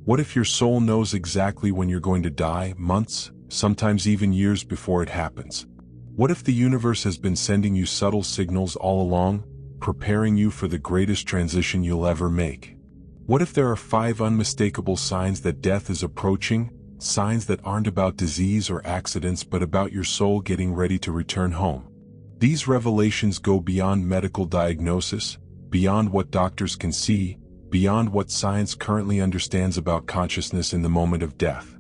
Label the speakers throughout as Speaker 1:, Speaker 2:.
Speaker 1: What if your soul knows exactly when you're going to die, months, sometimes even years before it happens? What if the universe has been sending you subtle signals all along, preparing you for the greatest transition you'll ever make? What if there are 5 unmistakable signs that death is approaching, signs that aren't about disease or accidents but about your soul getting ready to return home? These revelations go beyond medical diagnosis, beyond what doctors can see, beyond what science currently understands about consciousness in the moment of death.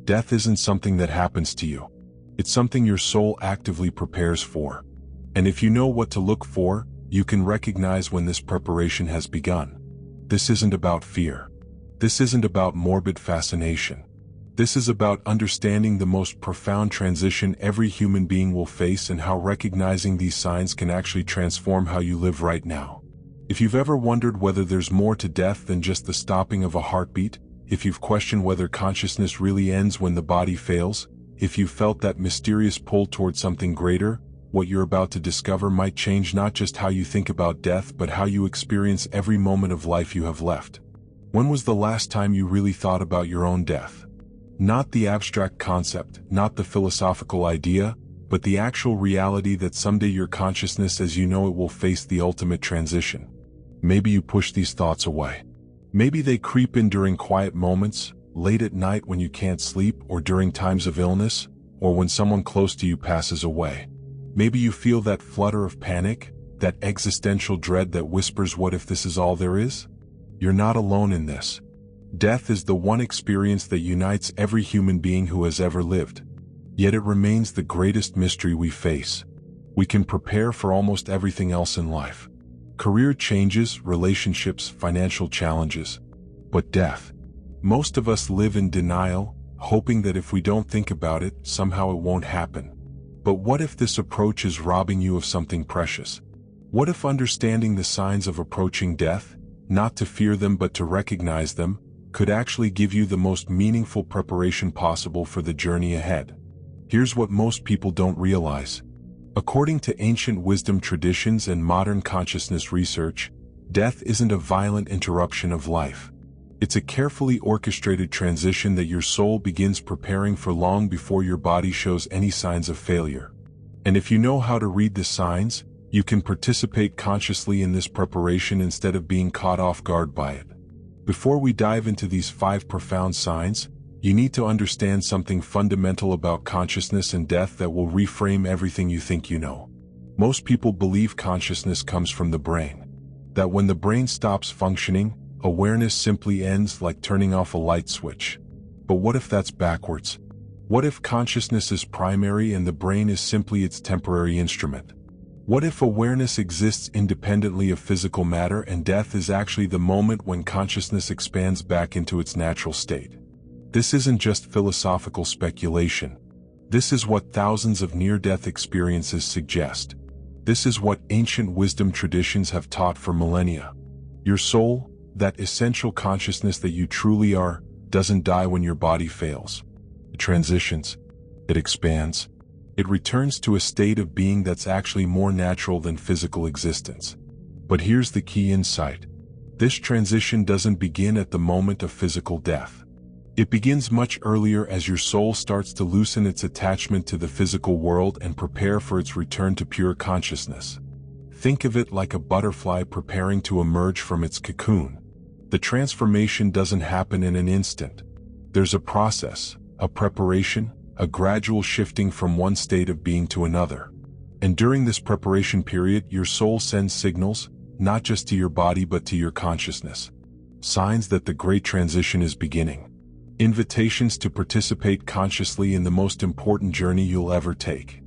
Speaker 1: Death isn't something that happens to you. It's something your soul actively prepares for. And if you know what to look for, you can recognize when this preparation has begun. This isn't about fear. This isn't about morbid fascination. This is about understanding the most profound transition every human being will face and how recognizing these signs can actually transform how you live right now. If you've ever wondered whether there's more to death than just the stopping of a heartbeat, if you've questioned whether consciousness really ends when the body fails, if you've felt that mysterious pull toward something greater, what you're about to discover might change not just how you think about death but how you experience every moment of life you have left. When was the last time you really thought about your own death? Not the abstract concept, not the philosophical idea, but the actual reality that someday your consciousness as you know it will face the ultimate transition. Maybe you push these thoughts away. Maybe they creep in during quiet moments, late at night when you can't sleep, or during times of illness, or when someone close to you passes away. Maybe you feel that flutter of panic, that existential dread that whispers, what if this is all there is? You're not alone in this. Death is the one experience that unites every human being who has ever lived. Yet it remains the greatest mystery we face. We can prepare for almost everything else in life. Career changes, relationships, financial challenges. But death. Most of us live in denial, hoping that if we don't think about it, somehow it won't happen. But what if this approach is robbing you of something precious? What if understanding the signs of approaching death, not to fear them but to recognize them, could actually give you the most meaningful preparation possible for the journey ahead? Here's what most people don't realize. According to ancient wisdom traditions and modern consciousness research, death isn't a violent interruption of life. It's a carefully orchestrated transition that your soul begins preparing for long before your body shows any signs of failure. And if you know how to read the signs, you can participate consciously in this preparation instead of being caught off guard by it. Before we dive into these 5 profound signs, you need to understand something fundamental about consciousness and death that will reframe everything you think you know. Most people believe consciousness comes from the brain. That when the brain stops functioning, awareness simply ends, like turning off a light switch. But what if that's backwards? What if consciousness is primary and the brain is simply its temporary instrument? What if awareness exists independently of physical matter and death is actually the moment when consciousness expands back into its natural state? This isn't just philosophical speculation. This is what thousands of near-death experiences suggest. This is what ancient wisdom traditions have taught for millennia. Your soul, that essential consciousness that you truly are, doesn't die when your body fails. It transitions. It expands. It returns to a state of being that's actually more natural than physical existence. But here's the key insight. This transition doesn't begin at the moment of physical death. It begins much earlier as your soul starts to loosen its attachment to the physical world and prepare for its return to pure consciousness. Think of it like a butterfly preparing to emerge from its cocoon. The transformation doesn't happen in an instant. There's a process, a preparation, a gradual shifting from one state of being to another. And during this preparation period, your soul sends signals, not just to your body but to your consciousness. Signs that the great transition is beginning. Invitations to participate consciously in the most important journey you'll ever take.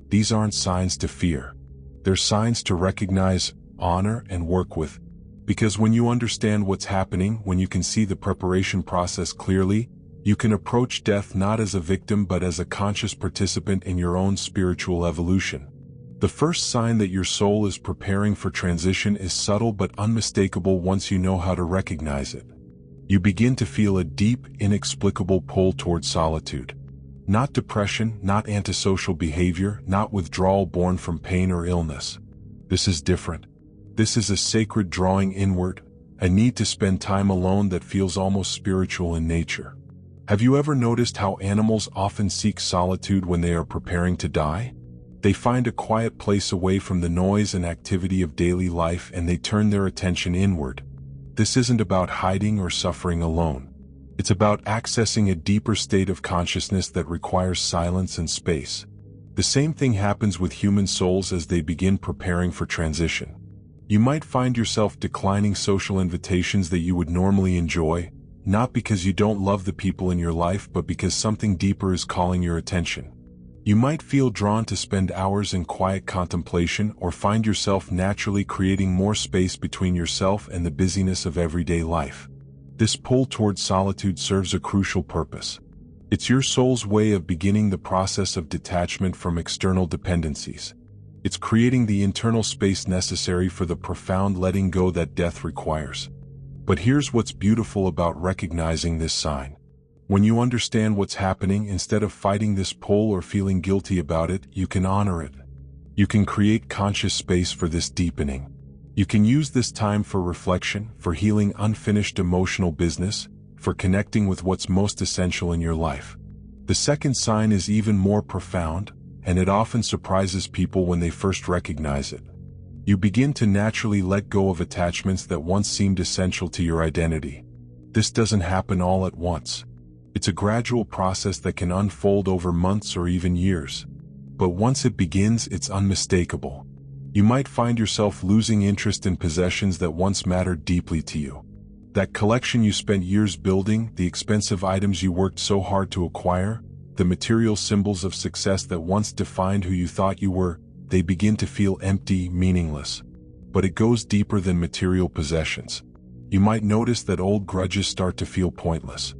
Speaker 1: These aren't signs to fear. They're signs to recognize, honor, and work with. Because when you understand what's happening, when you can see the preparation process clearly, you can approach death not as a victim but as a conscious participant in your own spiritual evolution. The first sign that your soul is preparing for transition is subtle but unmistakable once you know how to recognize it. You begin to feel a deep, inexplicable pull toward solitude. Not depression, not antisocial behavior, not withdrawal born from pain or illness. This is different. This is a sacred drawing inward, a need to spend time alone that feels almost spiritual in nature. Have you ever noticed how animals often seek solitude when they are preparing to die? They find a quiet place away from the noise and activity of daily life and they turn their attention inward. This isn't about hiding or suffering alone. It's about accessing a deeper state of consciousness that requires silence and space. The same thing happens with human souls as they begin preparing for transition. You might find yourself declining social invitations that you would normally enjoy, not because you don't love the people in your life but because something deeper is calling your attention. You might feel drawn to spend hours in quiet contemplation or find yourself naturally creating more space between yourself and the busyness of everyday life. This pull towards solitude serves a crucial purpose. It's your soul's way of beginning the process of detachment from external dependencies. It's creating the internal space necessary for the profound letting go that death requires. But here's what's beautiful about recognizing this sign. When you understand what's happening, instead of fighting this pull or feeling guilty about it, you can honor it. You can create conscious space for this deepening. You can use this time for reflection, for healing unfinished emotional business, for connecting with what's most essential in your life. The second sign is even more profound, and it often surprises people when they first recognize it. You begin to naturally let go of attachments that once seemed essential to your identity. This doesn't happen all at once. It's a gradual process that can unfold over months or even years. But once it begins, it's unmistakable. You might find yourself losing interest in possessions that once mattered deeply to you. That collection you spent years building, the expensive items you worked so hard to acquire, the material symbols of success that once defined who you thought you were, they begin to feel empty, meaningless. But it goes deeper than material possessions. You might notice that old grudges start to feel pointless.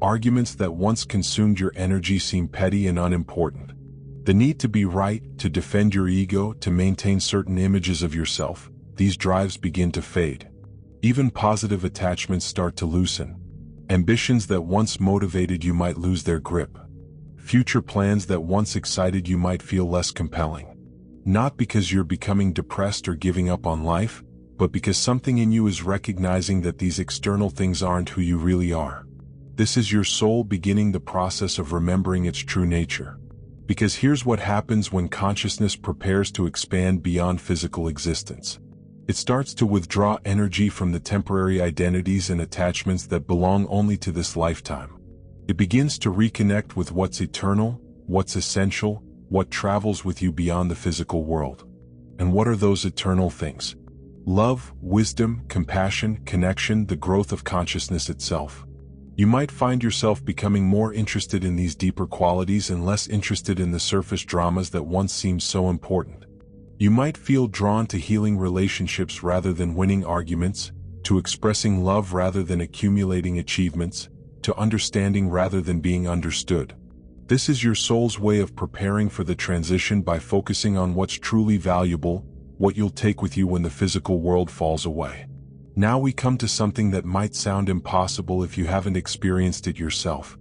Speaker 1: Arguments that once consumed your energy seem petty and unimportant. The need to be right, to defend your ego, to maintain certain images of yourself, these drives begin to fade. Even positive attachments start to loosen. Ambitions that once motivated you might lose their grip. Future plans that once excited you might feel less compelling. Not because you're becoming depressed or giving up on life, but because something in you is recognizing that these external things aren't who you really are. This is your soul beginning the process of remembering its true nature. Because here's what happens when consciousness prepares to expand beyond physical existence. It starts to withdraw energy from the temporary identities and attachments that belong only to this lifetime. It begins to reconnect with what's eternal, what's essential, what travels with you beyond the physical world. And what are those eternal things? Love, wisdom, compassion, connection, the growth of consciousness itself. You might find yourself becoming more interested in these deeper qualities and less interested in the surface dramas that once seemed so important. You might feel drawn to healing relationships rather than winning arguments, to expressing love rather than accumulating achievements, to understanding rather than being understood. This is your soul's way of preparing for the transition by focusing on what's truly valuable, what you'll take with you when the physical world falls away. Now we come to something that might sound impossible if you haven't experienced it yourself.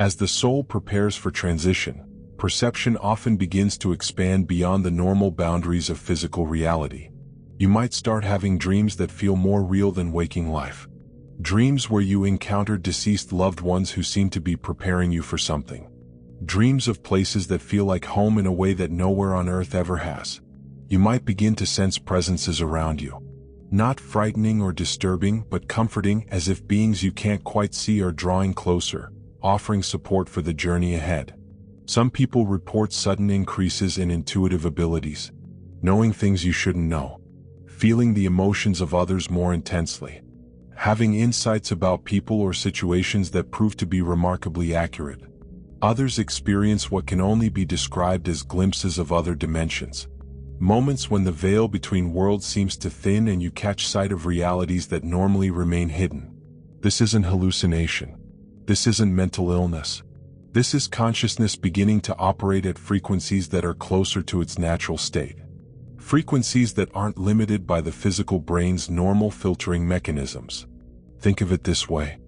Speaker 1: As the soul prepares for transition, perception often begins to expand beyond the normal boundaries of physical reality. You might start having dreams that feel more real than waking life. Dreams where you encountered deceased loved ones who seem to be preparing you for something. Dreams of places that feel like home in a way that nowhere on earth ever has. You might begin to sense presences around you. Not frightening or disturbing, but comforting, as if beings you can't quite see are drawing closer, offering support for the journey ahead. Some people report sudden increases in intuitive abilities, knowing things you shouldn't know, feeling the emotions of others more intensely, having insights about people or situations that prove to be remarkably accurate. Others experience what can only be described as glimpses of other dimensions. Moments when the veil between worlds seems to thin and you catch sight of realities that normally remain hidden. This isn't hallucination. This isn't mental illness. This is consciousness beginning to operate at frequencies that are closer to its natural state. Frequencies that aren't limited by the physical brain's normal filtering mechanisms. Think of it this way.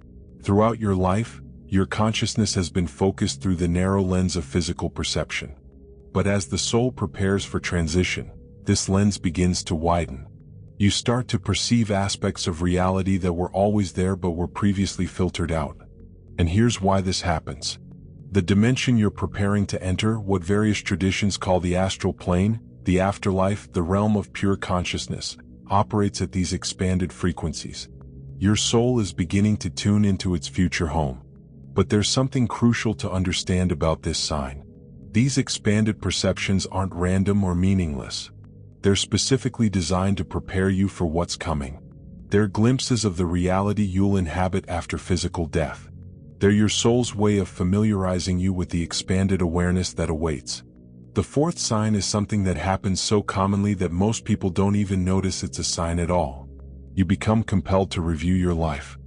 Speaker 1: Throughout your life, your consciousness has been focused through the narrow lens of physical perception. But as the soul prepares for transition, this lens begins to widen. You start to perceive aspects of reality that were always there but were previously filtered out. And here's why this happens. The dimension you're preparing to enter, what various traditions call the astral plane, the afterlife, the realm of pure consciousness, operates at these expanded frequencies. Your soul is beginning to tune into its future home. But there's something crucial to understand about this sign. These expanded perceptions aren't random or meaningless. They're specifically designed to prepare you for what's coming. They're glimpses of the reality you'll inhabit after physical death. They're your soul's way of familiarizing you with the expanded awareness that awaits. The fourth sign is something that happens so commonly that most people don't even notice it's a sign at all. You become compelled to review your life.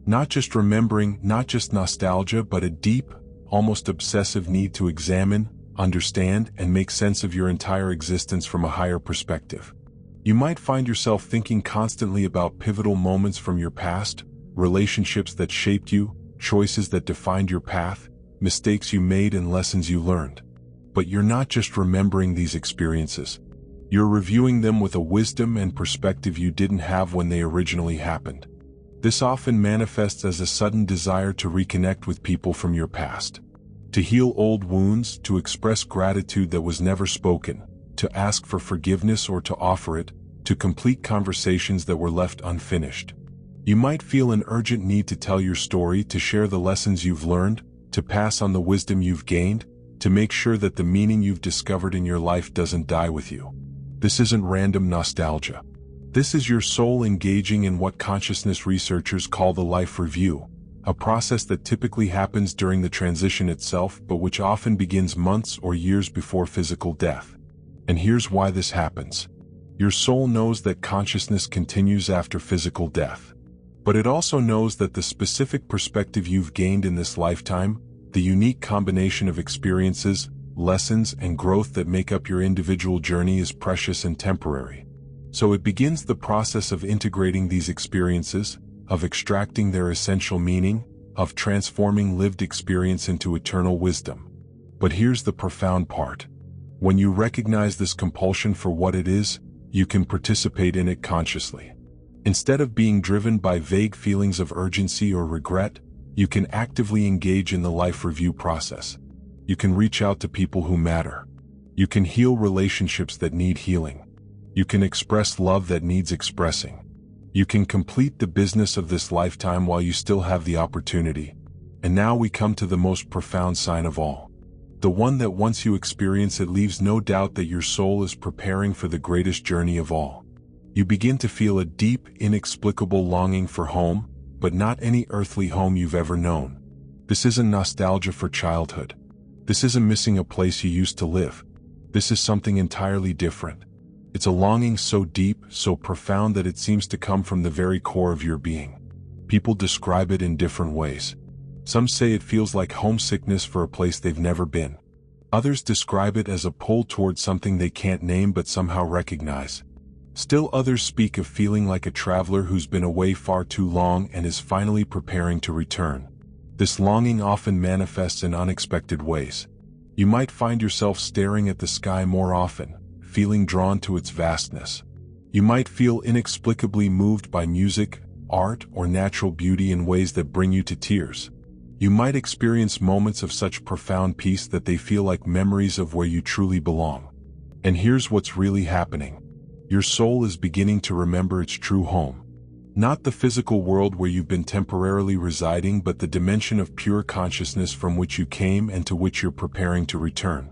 Speaker 1: Not just remembering, not just nostalgia, but a deep, almost obsessive need to examine, understand, and make sense of your entire existence from a higher perspective. You might find yourself thinking constantly about pivotal moments from your past, relationships that shaped you, choices that defined your path, mistakes you made, and lessons you learned. But you're not just remembering these experiences. You're reviewing them with a wisdom and perspective you didn't have when they originally happened. This often manifests as a sudden desire to reconnect with people from your past. To heal old wounds, to express gratitude that was never spoken, to ask for forgiveness or to offer it, to complete conversations that were left unfinished. You might feel an urgent need to tell your story, to share the lessons you've learned, to pass on the wisdom you've gained, to make sure that the meaning you've discovered in your life doesn't die with you. This isn't random nostalgia. This is your soul engaging in what consciousness researchers call the life review, a process that typically happens during the transition itself, but which often begins months or years before physical death. And here's why this happens. Your soul knows that consciousness continues after physical death. But it also knows that the specific perspective you've gained in this lifetime, the unique combination of experiences, lessons, and growth that make up your individual journey, is precious and temporary. So it begins the process of integrating these experiences, of extracting their essential meaning, of transforming lived experience into eternal wisdom. But here's the profound part. When you recognize this compulsion for what it is, you can participate in it consciously. Instead of being driven by vague feelings of urgency or regret, you can actively engage in the life review process. You can reach out to people who matter. You can heal relationships that need healing. You can express love that needs expressing. You can complete the business of this lifetime while you still have the opportunity. And now we come to the most profound sign of all. The one that once you experience it leaves no doubt that your soul is preparing for the greatest journey of all. You begin to feel a deep, inexplicable longing for home, but not any earthly home you've ever known. This isn't nostalgia for childhood. This isn't missing a place you used to live. This is something entirely different. It's a longing so deep, so profound that it seems to come from the very core of your being. People describe it in different ways. Some say it feels like homesickness for a place they've never been. Others describe it as a pull toward something they can't name but somehow recognize. Still others speak of feeling like a traveler who's been away far too long and is finally preparing to return. This longing often manifests in unexpected ways. You might find yourself staring at the sky more often, feeling drawn to its vastness. You might feel inexplicably moved by music, art, or natural beauty in ways that bring you to tears. You might experience moments of such profound peace that they feel like memories of where you truly belong. And here's what's really happening. Your soul is beginning to remember its true home. Not the physical world where you've been temporarily residing, but the dimension of pure consciousness from which you came and to which you're preparing to return.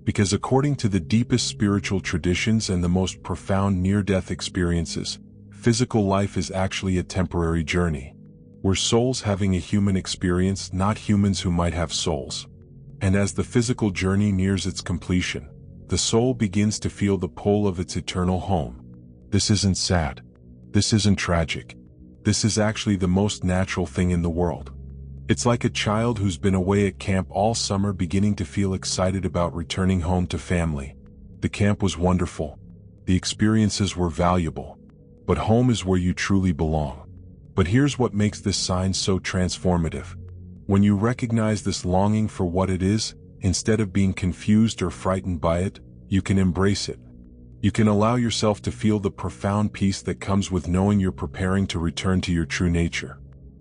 Speaker 1: Because according to the deepest spiritual traditions and the most profound near-death experiences, physical life is actually a temporary journey. We're souls having a human experience, not humans who might have souls. And as the physical journey nears its completion, the soul begins to feel the pull of its eternal home. This isn't sad. This isn't tragic. This is actually the most natural thing in the world. It's like a child who's been away at camp all summer beginning to feel excited about returning home to family. The camp was wonderful. The experiences were valuable. But home is where you truly belong. But here's what makes this sign so transformative. When you recognize this longing for what it is, instead of being confused or frightened by it, you can embrace it. You can allow yourself to feel the profound peace that comes with knowing you're preparing to return to your true nature.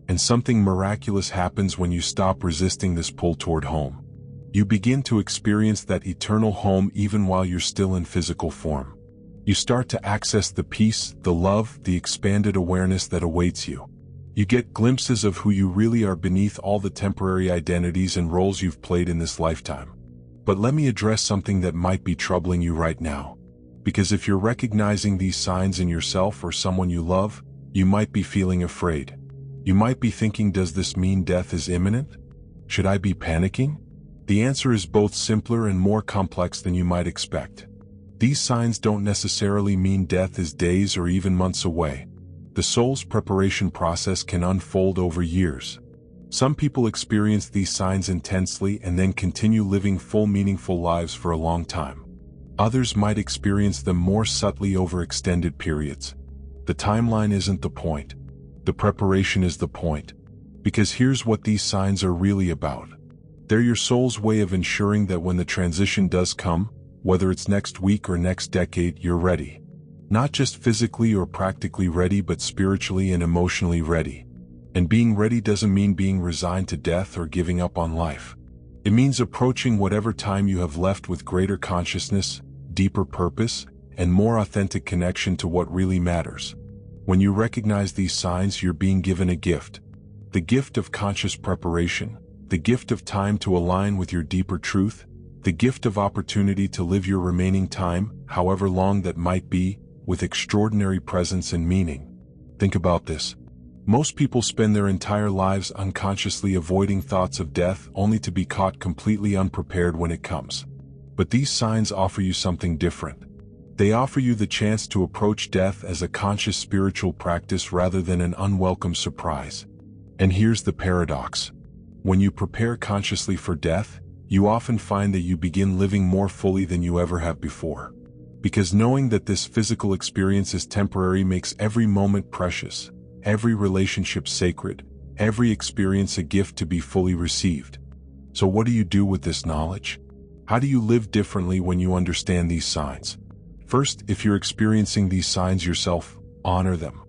Speaker 1: And something miraculous happens when you stop resisting this pull toward home. You begin to experience that eternal home even while you're still in physical form. You start to access the peace, the love, the expanded awareness that awaits you. You get glimpses of who you really are beneath all the temporary identities and roles you've played in this lifetime. But let me address something that might be troubling you right now. Because if you're recognizing these signs in yourself or someone you love, you might be feeling afraid. You might be thinking, does this mean death is imminent? Should I be panicking? The answer is both simpler and more complex than you might expect. These signs don't necessarily mean death is days or even months away. The soul's preparation process can unfold over years. Some people experience these signs intensely and then continue living full, meaningful lives for a long time. Others might experience them more subtly over extended periods. The timeline isn't the point. The preparation is the point. Because here's what these signs are really about. They're your soul's way of ensuring that when the transition does come, whether it's next week or next decade, you're ready. Not just physically or practically ready, but spiritually and emotionally ready. And being ready doesn't mean being resigned to death or giving up on life. It means approaching whatever time you have left with greater consciousness, deeper purpose, and more authentic connection to what really matters. When you recognize these signs, you're being given a gift. The gift of conscious preparation, the gift of time to align with your deeper truth, the gift of opportunity to live your remaining time, however long that might be, with extraordinary presence and meaning. Think about this. Most people spend their entire lives unconsciously avoiding thoughts of death only to be caught completely unprepared when it comes. But these signs offer you something different. They offer you the chance to approach death as a conscious spiritual practice rather than an unwelcome surprise. And here's the paradox. When you prepare consciously for death, you often find that you begin living more fully than you ever have before. Because knowing that this physical experience is temporary makes every moment precious, every relationship sacred, every experience a gift to be fully received. So what do you do with this knowledge? How do you live differently when you understand these signs? First, if you're experiencing these signs yourself, honor them.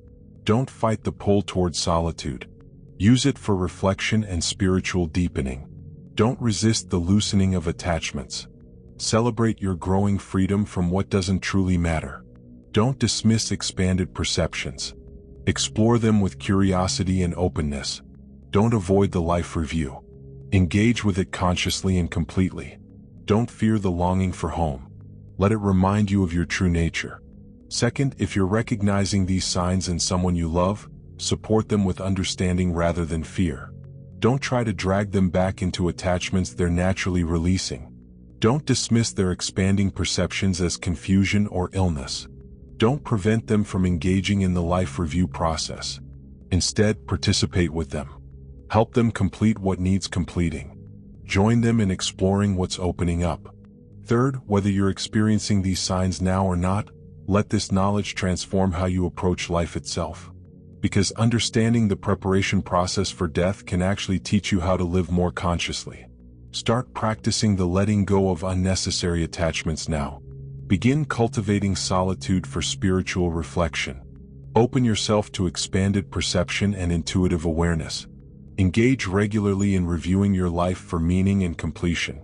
Speaker 1: Don't fight the pull towards solitude. Use it for reflection and spiritual deepening. Don't resist the loosening of attachments. Celebrate your growing freedom from what doesn't truly matter. Don't dismiss expanded perceptions. Explore them with curiosity and openness. Don't avoid the life review. Engage with it consciously and completely. Don't fear the longing for home. Let it remind you of your true nature. Second, if you're recognizing these signs in someone you love, support them with understanding rather than fear. Don't try to drag them back into attachments they're naturally releasing. Don't dismiss their expanding perceptions as confusion or illness. Don't prevent them from engaging in the life review process. Instead, participate with them. Help them complete what needs completing. Join them in exploring what's opening up. Third, whether you're experiencing these signs now or not, let this knowledge transform how you approach life itself. Because understanding the preparation process for death can actually teach you how to live more consciously. Start practicing the letting go of unnecessary attachments now. Begin cultivating solitude for spiritual reflection. Open yourself to expanded perception and intuitive awareness. Engage regularly in reviewing your life for meaning and completion.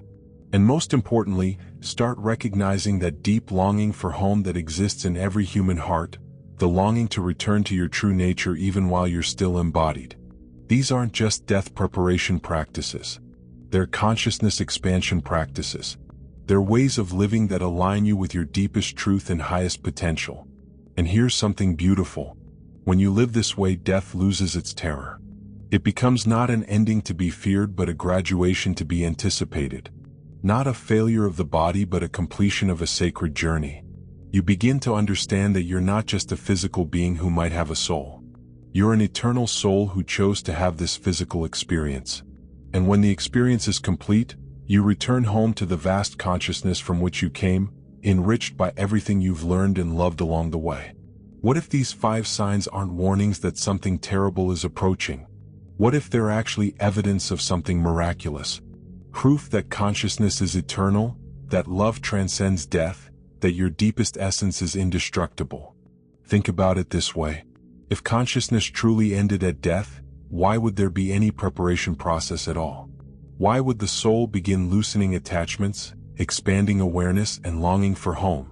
Speaker 1: And most importantly, start recognizing that deep longing for home that exists in every human heart, the longing to return to your true nature even while you're still embodied. These aren't just death preparation practices. They're consciousness expansion practices. They're ways of living that align you with your deepest truth and highest potential. And here's something beautiful. When you live this way, death loses its terror. It becomes not an ending to be feared but a graduation to be anticipated. Not a failure of the body but a completion of a sacred journey. You begin to understand that you're not just a physical being who might have a soul. You're an eternal soul who chose to have this physical experience. And when the experience is complete, you return home to the vast consciousness from which you came, enriched by everything you've learned and loved along the way. What if these 5 signs aren't warnings that something terrible is approaching? What if they're actually evidence of something miraculous? Proof that consciousness is eternal, that love transcends death, that your deepest essence is indestructible. Think about it this way. If consciousness truly ended at death, why would there be any preparation process at all? Why would the soul begin loosening attachments, expanding awareness, and longing for home?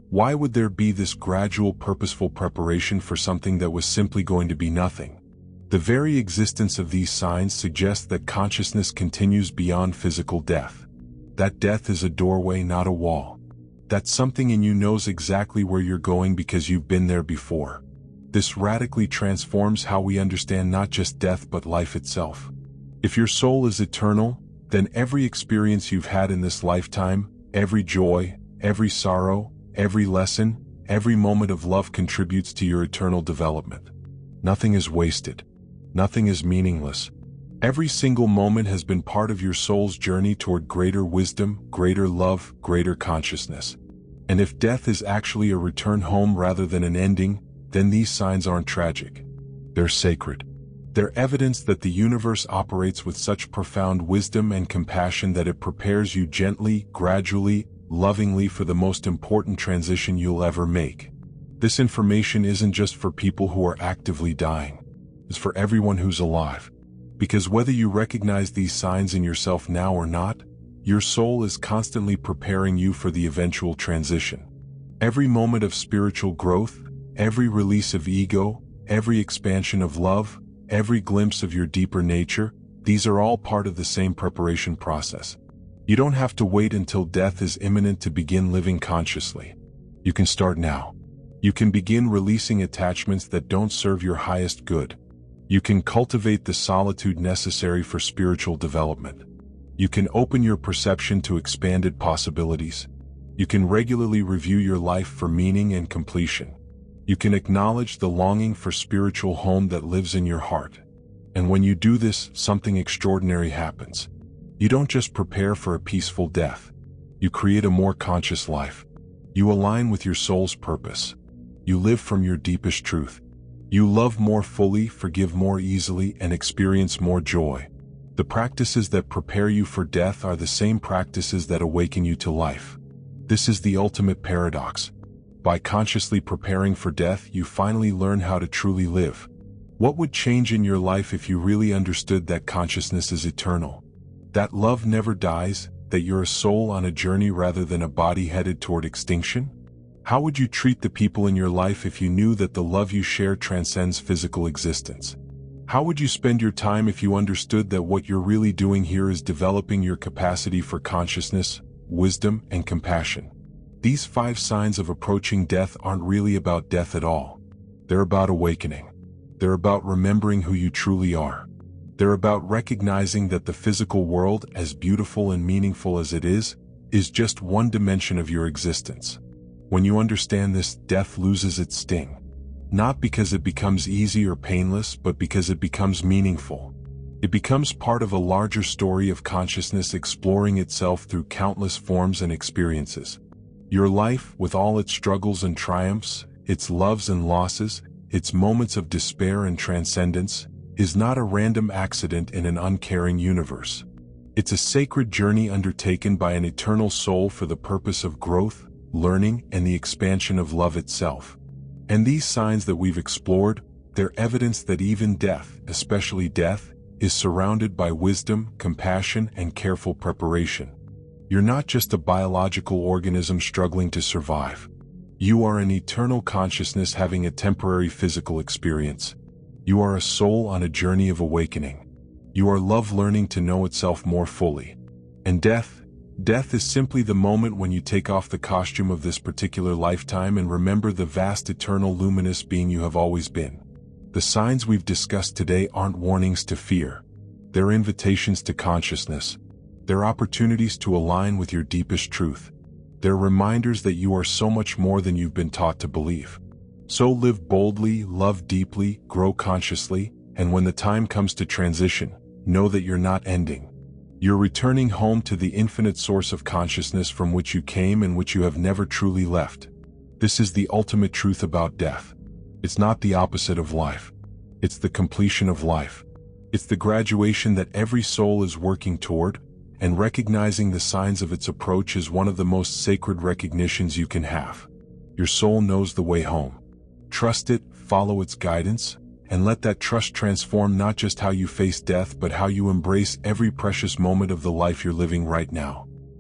Speaker 1: Why would there be this gradual, purposeful preparation for something that was simply going to be nothing? The very existence of these signs suggests that consciousness continues beyond physical death. That death is a doorway, not a wall. That something in you knows exactly where you're going because you've been there before. This radically transforms how we understand not just death but life itself. If your soul is eternal, then every experience you've had in this lifetime, every joy, every sorrow, every lesson, every moment of love contributes to your eternal development. Nothing is wasted. Nothing is meaningless. Every single moment has been part of your soul's journey toward greater wisdom, greater love, greater consciousness. And if death is actually a return home rather than an ending, then these signs aren't tragic. They're sacred. They're evidence that the universe operates with such profound wisdom and compassion that it prepares you gently, gradually, lovingly for the most important transition you'll ever make. This information isn't just for people who are actively dying. It's for everyone who's alive. Because whether you recognize these signs in yourself now or not, your soul is constantly preparing you for the eventual transition. Every moment of spiritual growth, every release of ego, every expansion of love, every glimpse of your deeper nature, these are all part of the same preparation process. You don't have to wait until death is imminent to begin living consciously. You can start now. You can begin releasing attachments that don't serve your highest good. You can cultivate the solitude necessary for spiritual development. You can open your perception to expanded possibilities. You can regularly review your life for meaning and completion. You can acknowledge the longing for spiritual home that lives in your heart. And when you do this, something extraordinary happens. You don't just prepare for a peaceful death. You create a more conscious life. You align with your soul's purpose. You live from your deepest truth. You love more fully, forgive more easily, and experience more joy. The practices that prepare you for death are the same practices that awaken you to life. This is the ultimate paradox. By consciously preparing for death, you finally learn how to truly live. What would change in your life if you really understood that consciousness is eternal? That love never dies, that you're a soul on a journey rather than a body headed toward extinction? How would you treat the people in your life if you knew that the love you share transcends physical existence? How would you spend your time if you understood that what you're really doing here is developing your capacity for consciousness, wisdom, and compassion? These 5 signs of approaching death aren't really about death at all. They're about awakening. They're about remembering who you truly are. They're about recognizing that the physical world, as beautiful and meaningful as it is just one dimension of your existence. When you understand this, death loses its sting. Not because it becomes easy or painless, but because it becomes meaningful. It becomes part of a larger story of consciousness exploring itself through countless forms and experiences. Your life, with all its struggles and triumphs, its loves and losses, its moments of despair and transcendence, is not a random accident in an uncaring universe. It's a sacred journey undertaken by an eternal soul for the purpose of growth, learning, and the expansion of love itself. And these signs that we've explored, they're evidence that even death, especially death, is surrounded by wisdom, compassion, and careful preparation. You're not just a biological organism struggling to survive. You are an eternal consciousness having a temporary physical experience. You are a soul on a journey of awakening. You are love learning to know itself more fully. And death is simply the moment when you take off the costume of this particular lifetime and remember the vast, eternal, luminous being you have always been. The signs we've discussed today aren't warnings to fear. They're invitations to consciousness. They're opportunities to align with your deepest truth. They're reminders that you are so much more than you've been taught to believe. So live boldly, love deeply, grow consciously, and when the time comes to transition, know that you're not ending. You're returning home to the infinite source of consciousness from which you came and which you have never truly left. This is the ultimate truth about death. It's not the opposite of life. It's the completion of life. It's the graduation that every soul is working toward, and recognizing the signs of its approach is one of the most sacred recognitions you can have. Your soul knows the way home. Trust it, follow its guidance, and let that trust transform not just how you face death but how you embrace every precious moment of the life you're living right now.